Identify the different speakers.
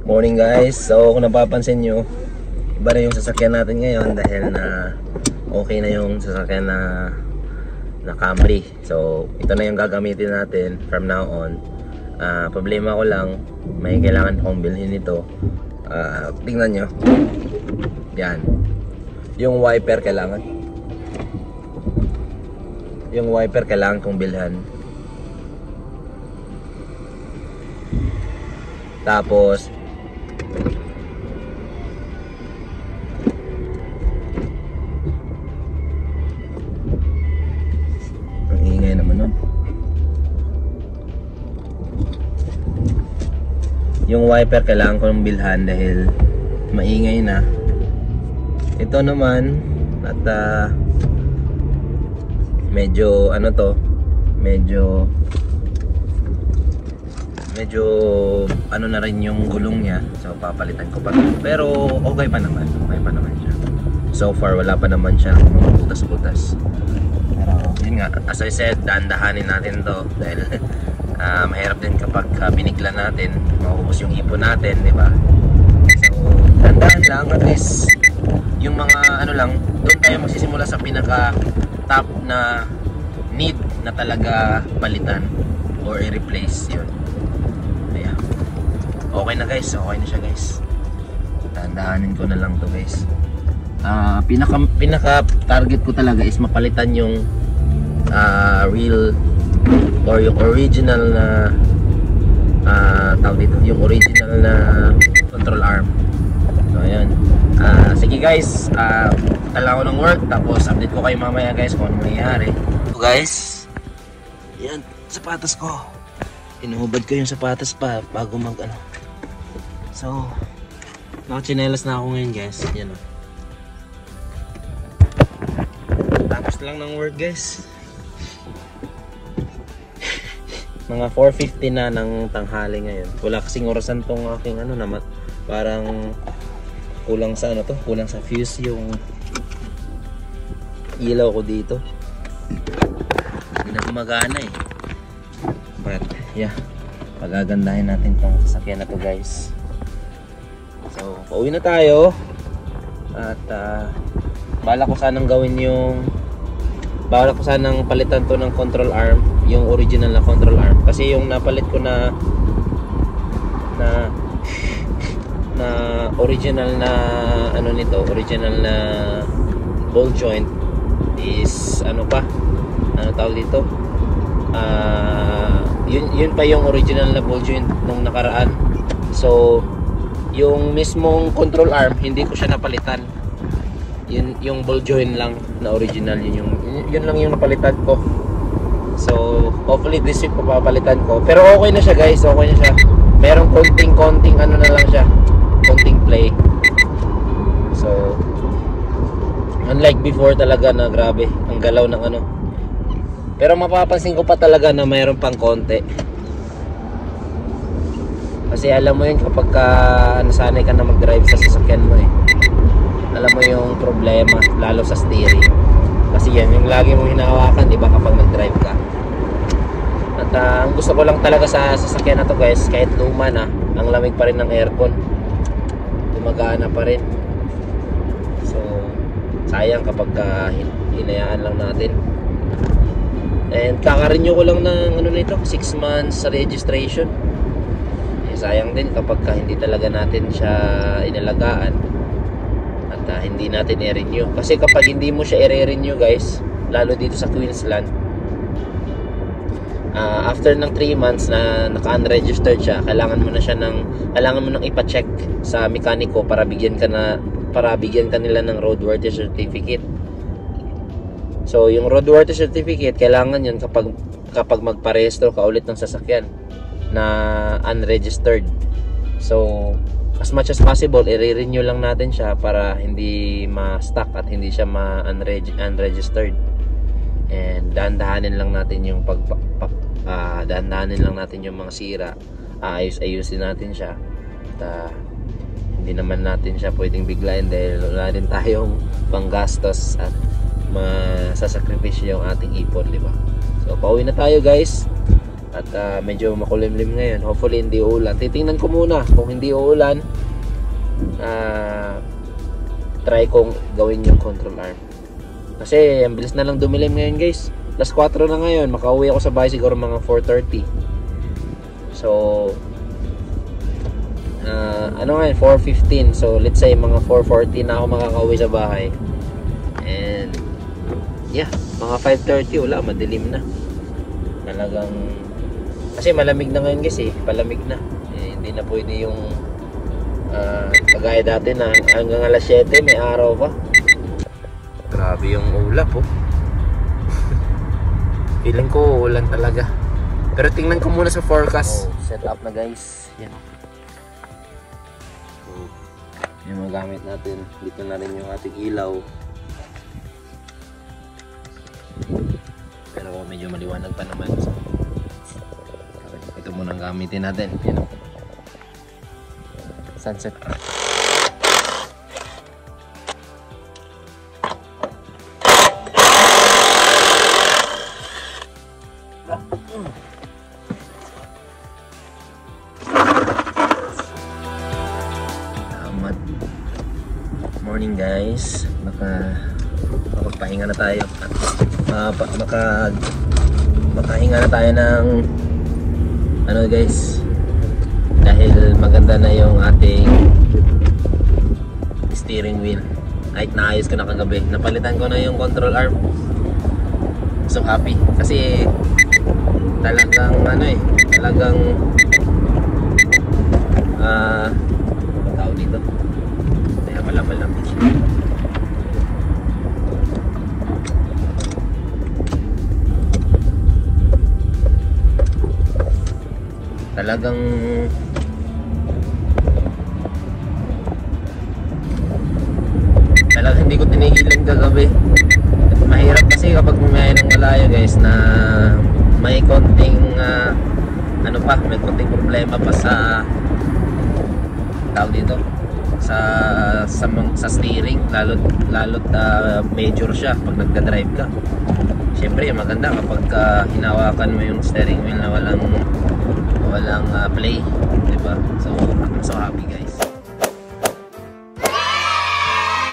Speaker 1: Morning guys, so kung napapansin nyo, iba na yung sasakyan natin ngayon dahil na okay na yung sasakyan na Camry. So ito na yung gagamitin natin from now on. Problema ko lang, may kailangan akong bilhin nito. Tingnan nyo, yan, yung wiper kailangan. Yung wiper kailangan kong bilhan. Tapos ang ingay naman nun. Yung wiper kailangan ko ng bilhan dahil maingay na. Ito naman at medyo ano to, medyo ano na rin yung gulong niya, so papalitan ko pa to. Pero okay pa naman siya. So far wala pa naman siyang butas-butas. Pero yun nga, as I said, dahan-dahanin natin to dahil mahirap din kapag binigla natin, maubos yung ipon natin, di ba? So dahan-dahan lang, at least yung mga ano lang, doon tayo magsisimula sa pinaka top na need na talaga palitan or i-replace yun. Ayan. Okay na guys, okay na siya guys. Dahan-dahanin ko na lang to guys. Pinaka target ko talaga is mapalitan yung real or yung original na tawag dito, yung original na control arm. So ayan. Sige guys, kailangan ko ng work, tapos update ko kayo mamaya guys kung ano mangyayari. So guys, yan, sapatos ko. Inuhubad ko yung sapatos pa bago mag ano. So nakachinelas na ako ngayon guys. Yan o. Tapos lang ng work guys. Mga 4:50 na ng tanghali ngayon. Wala kasing orasan tong aking ano naman. Parang kulang sa ano to, kulang sa fuse yung ilaw ko dito. Hindi na gumagana eh. But yeah, pagagandahin natin tong sasakyan na to guys. So pauwi na tayo. At bala ko sanang palitan to ng control arm, yung original na control arm, kasi yung napalit ko na original na ano nito, original na ball joint is ano tawag dito, yun pa yung original na ball joint nung nakaraan. So yung mismong control arm hindi ko siya napalitan, yun yung ball joint lang na original, yun lang yung napalitan ko. So hopefully this week papalitan ko, pero okay na siya guys, okay na siya. Merong konting ano na lang siya, konting play. So unlike before talaga na grabe ang galaw ng ano, pero mapapansin ko pa talaga na mayroon pang konti, kasi alam mo yun kapag nasanay ka na mag-drive sa sasakyan mo eh, alam mo yung problema lalo sa steering, kasi yan yung lagi mong hinahawakan diba kapag nag-drive ka. At ang gusto ko lang talaga sa sasakyan na to guys, kahit luma na, ang lamig pa rin ng aircon, gumagana pa rin. So sayang kapag hinayaan lang natin. And kaka-renew ko lang ng ano nito, 6 months sa registration. Sayang din kapag hindi talaga natin siya inalagaan at hindi natin i-renew, kasi kapag hindi mo siya i-renew guys, lalo dito sa Queensland, after ng 3 months na naka-unregistered siya, kailangan mo nang ipa-check sa mekaniko para bigyan ka nila ng roadworthy certificate. So yung roadworthy certificate, kailangan yun kapag magparehistro ka ulit ng sasakyan na unregistered. So as much as possible, i-renew lang natin siya para hindi ma-stuck at hindi siya unregistered. And dahan-dahanin lang natin yung dahan-dahanin lang natin yung mga sira, ayusin natin siya. At hindi naman natin siya pwedeng biglayin dahil wala rin tayong panggastos at masasakripisyo yung ating ipon, di ba? So pauwi na tayo guys. At medyo makulimlim ngayon. Hopefully hindi uulan. Titingnan ko muna kung hindi uulan. Try kong gawin yung control arm. Kasi ang bilis na lang dumilim ngayon guys. Alas 4 na ngayon. Makauwi ako sa bahay siguro mga 4:30. So ano ngayon, 4:15. So let's say mga 4:40 na ako makakauwi sa bahay. And yeah, mga 5:30 wala, madilim na. Talagang kasi malamig na ngayon guys palamig na. Hindi na pwede yung kagaya dati na hanggang alas 7 may araw pa. Grabe yung ulap Feeling ko ulan talaga. Pero tingnan ko muna sa forecast. Set up na guys. Yan. Yung mga gamit natin. Dito na rin yung ating ilaw. Pero medyo maliwanag pa naman. So, ito muna ang gamitin natin. Yan. Sunset. Morning guys, makapagpahinga na tayo at makahinga na tayo ng ano guys, dahil maganda na yung ating steering wheel. Kahit naayos ko na kagabi, napalitan ko na yung control arm. So happy kasi talagang talagang tawag dito, malamig. Talagang hindi ko tinigilan kagabi. Mahirap kasi kapag bumiyahe ng malayo guys na may konting may konting problema pa sa tawag dito sa steering, lalo't major siya pag nagda-drive ka. Siyempre maganda kapag hinawakan mo yung steering wheel na walang play, diba? So happy guys.